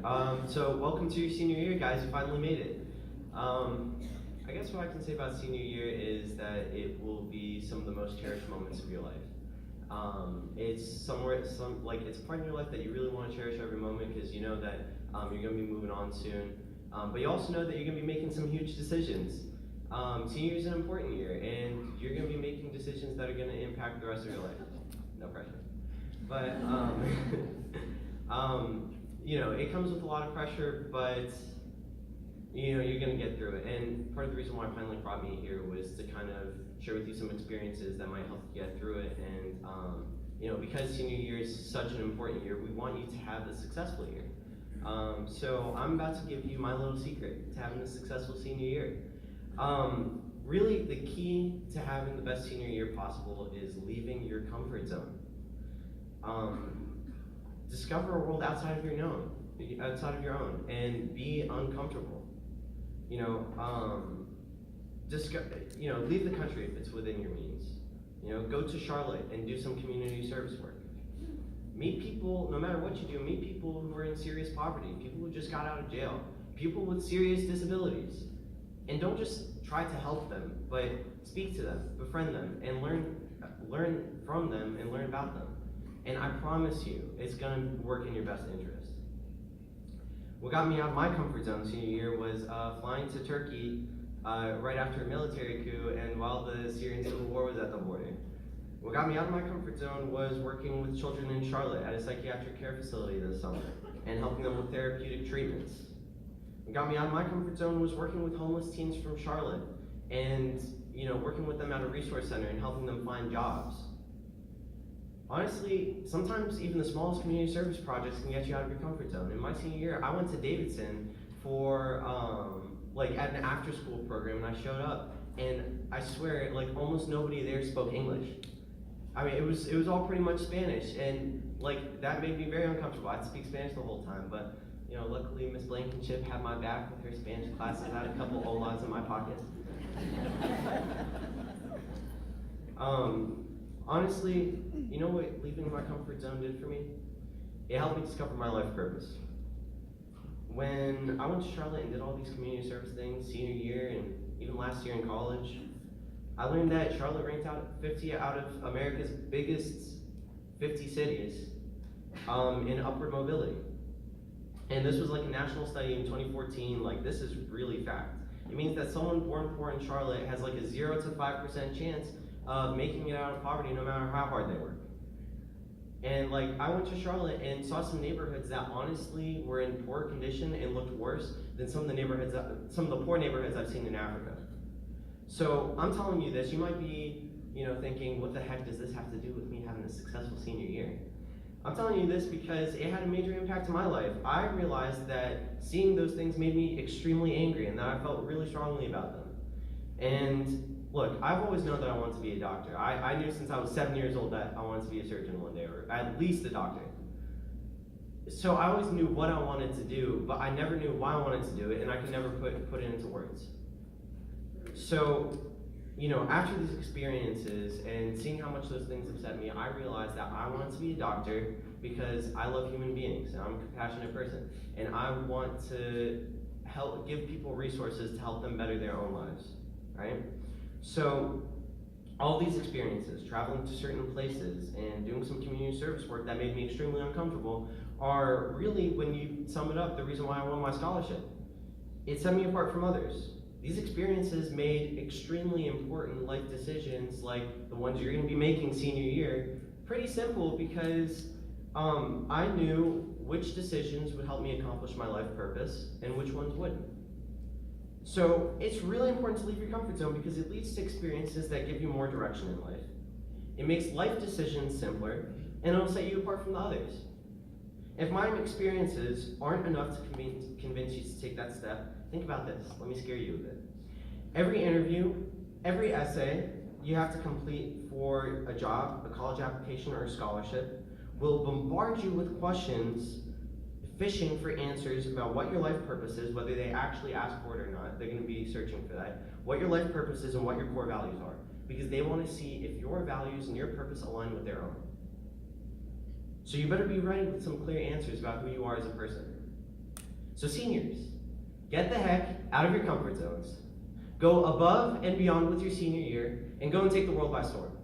So welcome to your senior year, guys. You finally made it. I guess what I can say about senior year is that it will be some of the most cherished moments of your life. It's it's a part in your life that you really want to cherish every moment because you know that you're going to be moving on soon. But you also know that you're going to be making some huge decisions. Senior year is an important year, and you're going to be making decisions that are going to impact the rest of your life. No pressure. But it comes with a lot of pressure, but you're gonna get through it. And part of the reason why finally brought me here was to kind of share with you some experiences that might help you get through it. And because senior year is such an important year, we want you to have a successful year. So I'm about to give you my little secret to having a successful senior year. Really, the key to having the best senior year possible is leaving your comfort zone. Discover a world outside of your own, and be uncomfortable. Leave the country if it's within your means. Go to Charlotte and do some community service work. Meet people, no matter what you do, meet people who are in serious poverty, people who just got out of jail, people with serious disabilities. And don't just try to help them, but speak to them, befriend them, and learn from them and learn about them. And I promise you, it's gonna work in your best interest. What got me out of my comfort zone senior year was flying to Turkey right after a military coup and while the Syrian civil war was at the border. What got me out of my comfort zone was working with children in Charlotte at a psychiatric care facility this summer and helping them with therapeutic treatments. What got me out of my comfort zone was working with homeless teens from Charlotte and working with them at a resource center and helping them find jobs. Honestly, sometimes even the smallest community service projects can get you out of your comfort zone. In my senior year, I went to Davidson for at an after-school program, and I showed up, and I swear, almost nobody there spoke English. I mean, it was all pretty much Spanish, and that made me very uncomfortable. I'd speak Spanish the whole time, but luckily Miss Blankenship had my back with her Spanish classes. I had a couple olas in my pocket. Honestly, you know what leaving my comfort zone did for me? It helped me discover my life purpose. When I went to Charlotte and did all these community service things senior year and even last year in college, I learned that Charlotte ranked out 50 out of America's biggest 50 cities in upward mobility. And this was a national study in 2014. This is really fact. It means that someone born poor in Charlotte has a 0 to 5% chance of making it out of poverty no matter how hard they work. And I went to Charlotte and saw some neighborhoods that honestly were in poor condition and looked worse than some of the poor neighborhoods I've seen in Africa. So I'm telling you this, you might be thinking, what the heck does this have to do with me having a successful senior year? I'm telling you this because it had a major impact on my life. I realized that seeing those things made me extremely angry and that I felt really strongly about them. And look, I've always known that I wanted to be a doctor. I knew since I was 7 years old that I wanted to be a surgeon one day, or at least a doctor. So I always knew what I wanted to do, but I never knew why I wanted to do it, and I could never put it into words. So, after these experiences and seeing how much those things upset me, I realized that I wanted to be a doctor because I love human beings, and I'm a compassionate person, and I want to give people resources to help them better their own lives, right? So all these experiences, traveling to certain places and doing some community service work that made me extremely uncomfortable are really, when you sum it up, the reason why I won my scholarship. It set me apart from others. These experiences made extremely important life decisions like the ones you're going to be making senior year pretty simple because I knew which decisions would help me accomplish my life purpose and which ones wouldn't. So it's really important to leave your comfort zone because it leads to experiences that give you more direction in life. It makes life decisions simpler, and it'll set you apart from the others. If my experiences aren't enough to convince you to take that step, think about this. Let me scare you a bit. Every interview, every essay you have to complete for a job, a college application, or a scholarship will bombard you with questions fishing for answers about what your life purpose is, whether they actually ask for it or not. They're going to be searching for that. What your life purpose is and what your core values are. Because they want to see if your values and your purpose align with their own. So you better be ready with some clear answers about who you are as a person. So seniors, get the heck out of your comfort zones. Go above and beyond with your senior year and go and take the world by storm.